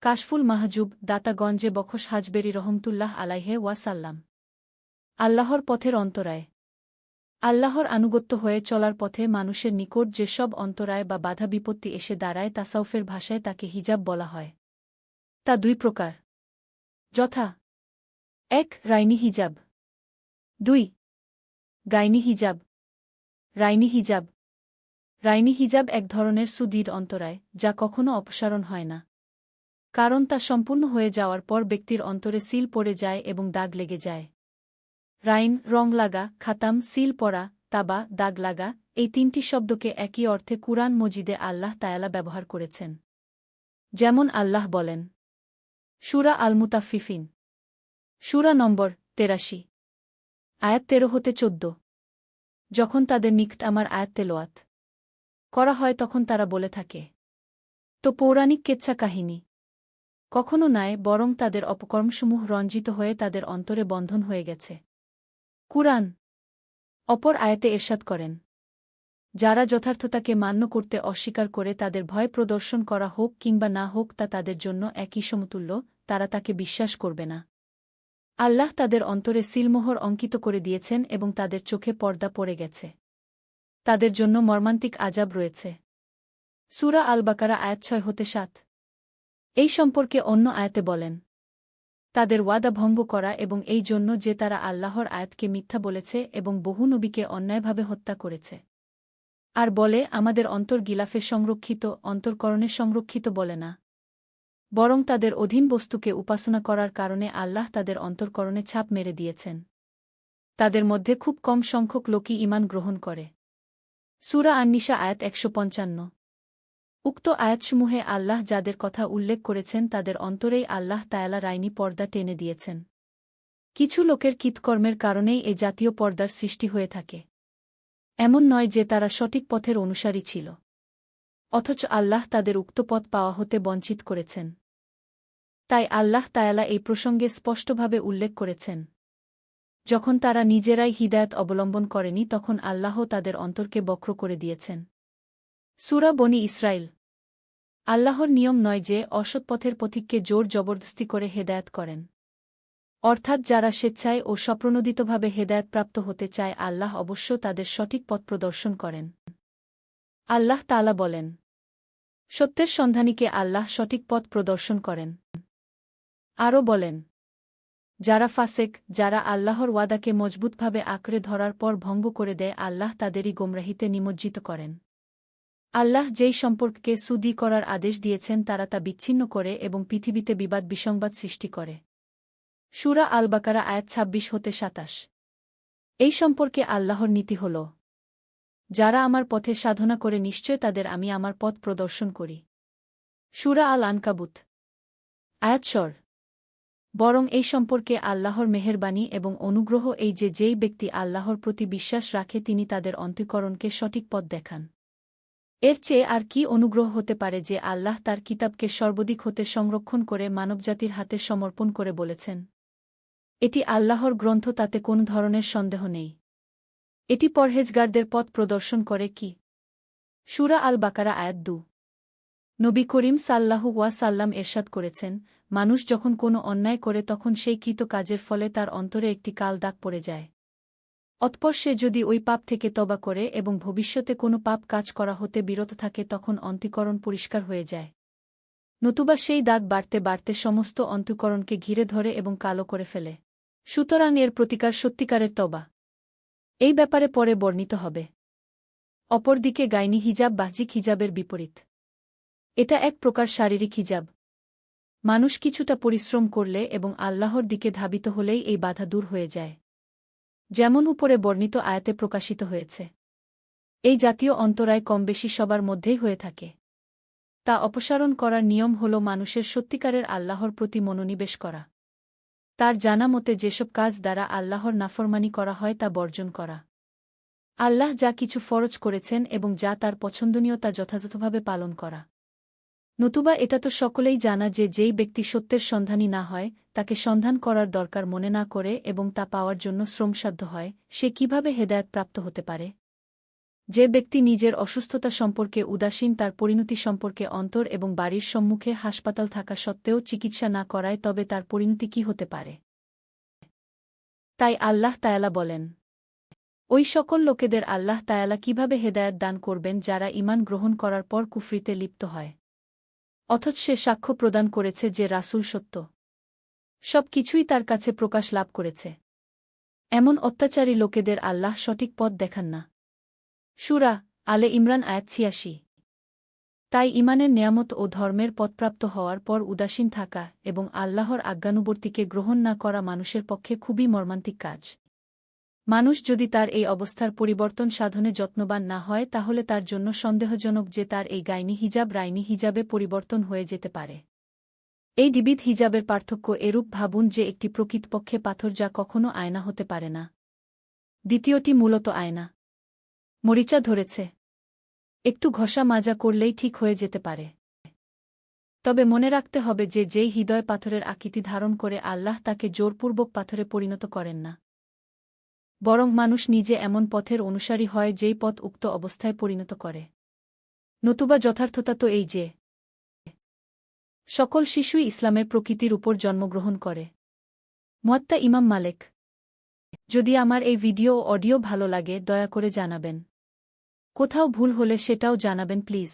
কাশফুল মাহজুব, দাতাগঞ্জে বখশ হাজবেরি রহমতুল্লাহ আলাইহে ওয়াসাল্লাম। আল্লাহর পথের অন্তরায়। আল্লাহর আনুগত্য হয়ে চলার পথে মানুষের নিকট যেসব অন্তরায় বা বাধা বিপত্তি এসে দাঁড়ায় তাসাউফের ভাষায় তাকে হিজাব বলা হয়। তা দুই প্রকার, যথা: ১. রাইনি হিজাব। ২. গাইনি হিজাব। রাইনি হিজাব। রাইনি হিজাব এক ধরনের সুদৃঢ় অন্তরায়, যা কখনও অপসারণ হয় না। কারণ তা সম্পূর্ণ হয়ে যাওয়ার পর ব্যক্তির অন্তরে সিল পড়ে যায় এবং দাগ লেগে যায়। রাইন, রং লাগা, খাতাম, সিল পড়া, তাবা, দাগ লাগা, এই তিনটি শব্দকে একই অর্থে কুরআন মজিদে আল্লাহ তায়ালা ব্যবহার করেছেন। যেমন আল্লাহ বলেন, সূরা আল মুতাফফিফিন, সূরা নম্বর ৮৩, আয়াত ১৩-১৪। যখন তাদের নিকট আমার আয়াত তেলাওয়াত করা হয় তখন তারা বলে থাকে, তো পৌরাণিক কেচ্ছা কাহিনী। কখনো নয়, বরং তাদের অপকর্মসমূহ রঞ্জিত হয়ে তাদের অন্তরে বন্ধন হয়ে গেছে। কুরআন অপর আয়াতে এরশাদ করেন, যারা যথার্থতাকে মান্য করতে অস্বীকার করে তাদের ভয় প্রদর্শন করা হোক কিংবা না হোক তা তাদের জন্য একই সমতুল্য, তারা তাকে বিশ্বাস করবে না। আল্লাহ তাদের অন্তরে সিলমোহর অঙ্কিত করে দিয়েছেন এবং তাদের চোখে পর্দা পড়ে গেছে। তাদের জন্য মর্মান্তিক আযাব রয়েছে। সূরা আল বাকারা আয়াত ৬-৭। এই সম্পর্কে অন্য আয়াতে বলেন, তাদের ওয়াদা ভঙ্গ করা এবং এই জন্য যে তারা আল্লাহর আয়াতকে মিথ্যা বলেছে এবং বহু নবীকে অন্যায়ভাবে হত্যা করেছে। আর বলে, আমাদের অন্তর গিলাফে সংরক্ষিত, অন্তর্করণে সংরক্ষিত বলে না। বরং তাদের অধীন বস্তুকে উপাসনা করার কারণে আল্লাহ তাদের অন্তর্করণে ছাপ মেরে দিয়েছেন। তাদের মধ্যে খুব কম সংখ্যক লোকই ঈমান গ্রহণ করে। সূরা আন-নিসা আয়াত ১৫৫। উক্ত আয়াতসমূহে আল্লাহ যাদের কথা উল্লেখ করেছেন তাদের অন্তরেই আল্লাহ তায়ালা রাইনি পর্দা টেনে দিয়েছেন। কিছু লোকের কৃতকর্মের কারণেই এ জাতীয় পর্দার সৃষ্টি হয়ে থাকে। এমন নয় যে তারা সঠিক পথের অনুসারী ছিল, অথচ আল্লাহ তাদের উক্ত পথ পাওয়া হতে বঞ্চিত করেছেন। তাই আল্লাহ তায়ালা এই প্রসঙ্গে স্পষ্টভাবে উল্লেখ করেছেন, যখন তারা নিজেরাই হিদায়াত অবলম্বন করেনি তখন আল্লাহ তাদের অন্তরকে বক্র করে দিয়েছেন। সূরা বনী ইসরাইল। আল্লাহর নিয়ম নয় যে অসৎ পথের পথিককে জোর জবরদস্তি করে হেদায়েত করেন। অর্থাৎ যারা স্বেচ্ছায় ও স্বপ্রণোদিতভাবে হেদায়েতপ্রাপ্ত হতে চায় আল্লাহ অবশ্য তাদের সঠিক পথ প্রদর্শন করেন। আল্লাহ তাআলা বলেন, সত্যের সন্ধানীকে আল্লাহ সঠিক পথ প্রদর্শন করেন। আরও বলেন, যারা ফাসেক, যারা আল্লাহর ওয়াদাকে মজবুতভাবে আঁকড়ে ধরার পর ভঙ্গ করে দেয় আল্লাহ তাদেরই গোমরাহিতে নিমজ্জিত করেন। আল্লাহ যেই সম্পর্ককে সুদী করার আদেশ দিয়েছেন তারা তা বিচ্ছিন্ন করে এবং পৃথিবীতে বিবাদ বিসংবাদ সৃষ্টি করে। সূরা আল বাকারা আয়াত ২৬-২৭। এই সম্পর্কে আল্লাহর নীতি হল, যারা আমার পথে সাধনা করে নিশ্চয় তাদের আমি আমার পথ প্রদর্শন করি। সূরা আল আনকাবুত আয়াত ৬। বরং এই সম্পর্কে আল্লাহর মেহেরবানি এবং অনুগ্রহ এই যে যেই ব্যক্তি আল্লাহর প্রতি বিশ্বাস রাখে তিনি তাদের অন্তঃকরণকে সঠিক পথ দেখান। এর চেয়ে আর কি অনুগ্রহ হতে পারে যে আল্লাহ তার কিতাবকে সর্বদিক হতে সংরক্ষণ করে মানবজাতির হাতে সমর্পণ করে বলেছেন, এটি আল্লাহর গ্রন্থ, তাতে কোন ধরনের সন্দেহ নেই। এটি পরহেজগারদের পথ প্রদর্শন করে কি? সূরা আল বাকারা আয়াত ২। নবী করিম সাল্লাল্লাহু আলাইহি ওয়াসাল্লাম এরশাদ করেছেন, মানুষ যখন কোনো অন্যায় করে তখন সেই কৃত কাজের ফলে তার অন্তরে একটি কাল দাগ পড়ে যায়। অতঃপর সে যদি ওই পাপ থেকে তওবা করে এবং ভবিষ্যতে কোনো পাপ কাজ করা হতে বিরত থাকে তখন অন্তঃকরণ পরিষ্কার হয়ে যায়। নতুবা সেই দাগ বাড়তে বাড়তে সমস্ত অন্তঃকরণকে ঘিরে ধরে এবং কালো করে ফেলে। সুতরাং এর প্রতিকার সত্যিকারের তওবা। এই ব্যাপারে পরে বর্ণিত হবে। অপরদিকে গাইনি হিজাব বাহ্যিক হিজাবের বিপরীত। এটা এক প্রকার শারীরিক হিজাব। মানুষ কিছুটা পরিশ্রম করলে এবং আল্লাহর দিকে ধাবিত হলেই এই বাধা দূর হয়ে যায়, যেমন উপরে বর্ণিত আয়াতে প্রকাশিত হয়েছে। এই জাতীয় অন্তরায় কমবেশি সবার মধ্যেই হয়ে থাকে। তা অপসারণ করার নিয়ম হল মানুষের সত্যিকারের আল্লাহর প্রতি মনোনিবেশ করা। তার জানা মতে যেসব কাজ দ্বারা আল্লাহর নাফরমানি করা হয় তা বর্জন করা। আল্লাহ যা কিছু ফরজ করেছেন এবং যা তার পছন্দনীয় তা যথাযথভাবে পালন করা। নতুবা এটা তো সকলেই জানা যে যেই ব্যক্তি সত্যের সন্ধানী না হয়, তাকে সন্ধান করার দরকার মনে না করে এবং তা পাওয়ার জন্য শ্রমসাধ্য হয়, সে কিভাবে হেদায়েত প্রাপ্ত হতে পারে? যে ব্যক্তি নিজের অসুস্থতা সম্পর্কে উদাসীন তার পরিণতি সম্পর্কে অন্তর এবং বাড়ির সম্মুখে হাসপাতাল থাকা সত্ত্বেও চিকিৎসা না করায় তবে তার পরিণতি কি হতে পারে? তাই আল্লাহ তায়ালা বলেন, ওই সকল লোকেদের আল্লাহ তায়ালা কিভাবে হেদায়েত দান করবেন যারা ঈমান গ্রহণ করার পর কুফরিতে লিপ্ত হয়, অথচ সে সাক্ষ্য প্রদান করেছে যে রাসূল সত্য। সব কিছুই তার কাছে প্রকাশ লাভ করেছে। এমন অত্যাচারী লোকেদের আল্লাহ সঠিক পথ দেখান না। সূরা আলে ইমরান আয়াত ৮৬। তাই ঈমানের নেয়ামত ও ধর্মের পথপ্রাপ্ত হওয়ার পর উদাসীন থাকা এবং আল্লাহর আজ্ঞানুবর্তিকে গ্রহণ না করা মানুষের পক্ষে খুবই মর্মান্তিক কাজ। মানুষ যদি তার এই অবস্থার পরিবর্তন সাধনে যত্নবান না হয় তাহলে তার জন্য সন্দেহজনক যে তার এই গাইনি হিজাব রাইনি হিজাবে পরিবর্তন হয়ে যেতে পারে। এই দ্বিবিধ হিজাবের পার্থক্য এরূপ ভাবুন যে একটি প্রকৃতপক্ষে পাথর যা কখনো আয়না হতে পারে না, দ্বিতীয়টি মূলত আয়না। মরিচা ধরেছে, একটু ঘষা মাজা করলেই ঠিক হয়ে যেতে পারে। তবে মনে রাখতে হবে যে যেই হৃদয় পাথরের আকৃতি ধারণ করে আল্লাহ তাকে জোরপূর্বক পাথরে পরিণত করেন না, বরং মানুষ নিজে এমন পথের অনুসারী হয় যেই পথ উক্ত অবস্থায় পরিণত করে। নতুবা যথার্থতা তো এই যে সকল শিশুই ইসলামের প্রকৃতির উপর জন্মগ্রহণ করে। মুয়াত্তা ইমাম মালিক। যদি আমার এই ভিডিও ও অডিও ভালো লাগে দয়া করে জানাবেন। কোথাও ভুল হলে সেটাও জানাবেন প্লিজ।